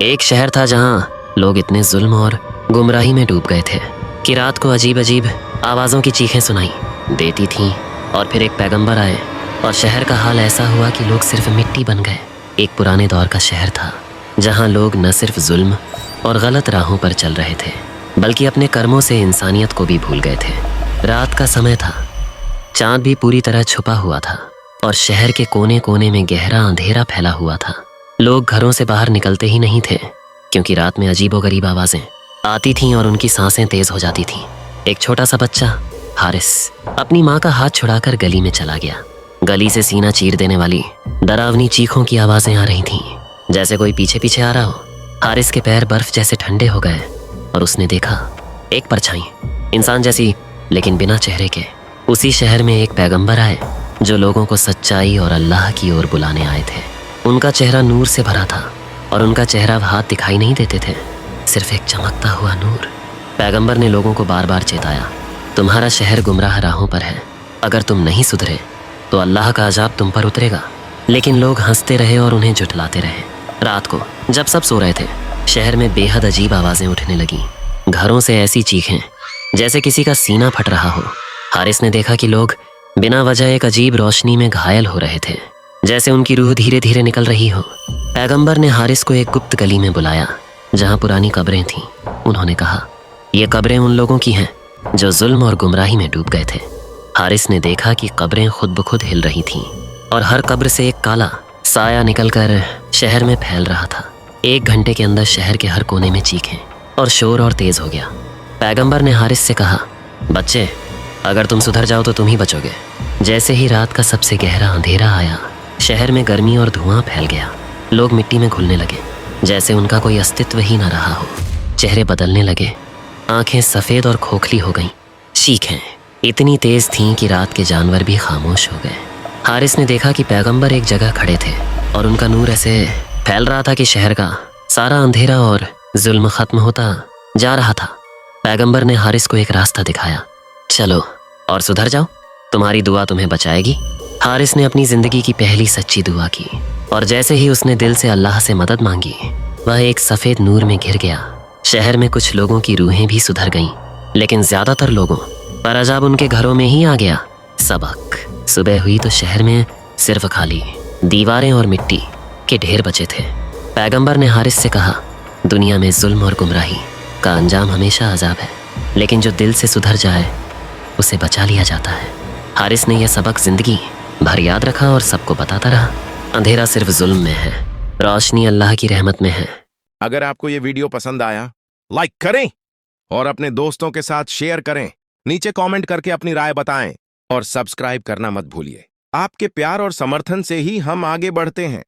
एक शहर था जहाँ लोग इतने जुल्म और गुमराही में डूब गए थे कि रात को अजीब अजीब आवाज़ों की चीखें सुनाई देती थीं। और फिर एक पैगंबर आए और शहर का हाल ऐसा हुआ कि लोग सिर्फ मिट्टी बन गए। एक पुराने दौर का शहर था जहाँ लोग न सिर्फ जुल्म और गलत राहों पर चल रहे थे बल्कि अपने कर्मों से इंसानियत को भी भूल गए थे। रात का समय था, चाँद भी पूरी तरह छुपा हुआ था और शहर के कोने कोने में गहरा अंधेरा फैला हुआ था। लोग घरों से बाहर निकलते ही नहीं थे क्योंकि रात में अजीबोगरीब आवाज़ें आती थीं और उनकी सांसें तेज हो जाती थीं। एक छोटा सा बच्चा हारिस अपनी माँ का हाथ छुड़ाकर गली में चला गया। गली से सीना चीर देने वाली डरावनी चीखों की आवाज़ें आ रही थीं, जैसे कोई पीछे पीछे आ रहा हो। हारिस के पैर बर्फ जैसे ठंडे हो गए और उसने देखा एक परछाई, इंसान जैसी लेकिन बिना चेहरे के। उसी शहर में एक पैगंबर आए जो लोगों को सच्चाई और अल्लाह की ओर बुलाने आए थे। उनका चेहरा नूर से भरा था और उनका चेहरा हाथ दिखाई नहीं देते थे, सिर्फ एक चमकता हुआ नूर। पैगंबर ने लोगों को बार बार चेताया, तुम्हारा शहर गुमराह राहों पर है, अगर तुम नहीं सुधरे तो अल्लाह का अजाब तुम पर उतरेगा। लेकिन लोग हंसते रहे और उन्हें झुठलाते रहे। रात को जब सब सो रहे थे, शहर में बेहद अजीब आवाज़ें उठने लगीं। घरों से ऐसी चीखें जैसे किसी का सीना फट रहा हो। हारिस ने देखा कि लोग बिना वजह एक अजीब रोशनी में घायल हो रहे थे, जैसे उनकी रूह धीरे धीरे निकल रही हो। पैगंबर ने हारिस को एक गुप्त गली में बुलाया जहां पुरानी कब्रें थीं। उन्होंने कहा, ये कब्रें उन लोगों की हैं जो जुल्म और गुमराही में डूब गए थे। हारिस ने देखा कि कब्रें खुद ब खुद हिल रही थीं और हर कब्र से एक काला साया निकलकर शहर में फैल रहा था। 1 घंटे के अंदर शहर के हर कोने में चीखें और शोर और तेज हो गया। पैगंबर ने हारिस से कहा, बच्चे, अगर तुम सुधर जाओ तो तुम ही बचोगे। जैसे ही रात का सबसे गहरा अंधेरा आया, शहर में गर्मी और धुआं फैल गया। लोग मिट्टी में घुलने लगे, जैसे उनका कोई अस्तित्व ही न रहा हो। चेहरे बदलने लगे, आंखें सफ़ेद और खोखली हो गईं। चीखें इतनी तेज थीं कि रात के जानवर भी खामोश हो गए। हारिस ने देखा कि पैगंबर एक जगह खड़े थे और उनका नूर ऐसे फैल रहा था कि शहर का सारा अंधेरा और जुल्म खत्म होता जा रहा था। पैगंबर ने हारिस को एक रास्ता दिखाया, चलो और सुधर जाओ, तुम्हारी दुआ तुम्हें बचाएगी। हारिस ने अपनी जिंदगी की पहली सच्ची दुआ की और जैसे ही उसने दिल से अल्लाह से मदद मांगी, वह एक सफ़ेद नूर में घिर गया। शहर में कुछ लोगों की रूहें भी सुधर गईं, लेकिन ज़्यादातर लोगों पर अजाब उनके घरों में ही आ गया। सबक सुबह हुई तो शहर में सिर्फ खाली दीवारें और मिट्टी के ढेर बचे थे। पैगंबर ने हारिस से कहा, दुनिया में जुल्म और गुमराही का अंजाम हमेशा अजाब है, लेकिन जो दिल से सुधर जाए उसे बचा लिया जाता है। हारिस ने यह सबक जिंदगी भर याद रखा और सबको बताता रहा, अंधेरा सिर्फ जुल्म में है, रोशनी अल्लाह की रहमत में है। अगर आपको ये वीडियो पसंद आया, लाइक करें और अपने दोस्तों के साथ शेयर करें। नीचे कमेंट करके अपनी राय बताएं और सब्सक्राइब करना मत भूलिए। आपके प्यार और समर्थन से ही हम आगे बढ़ते हैं।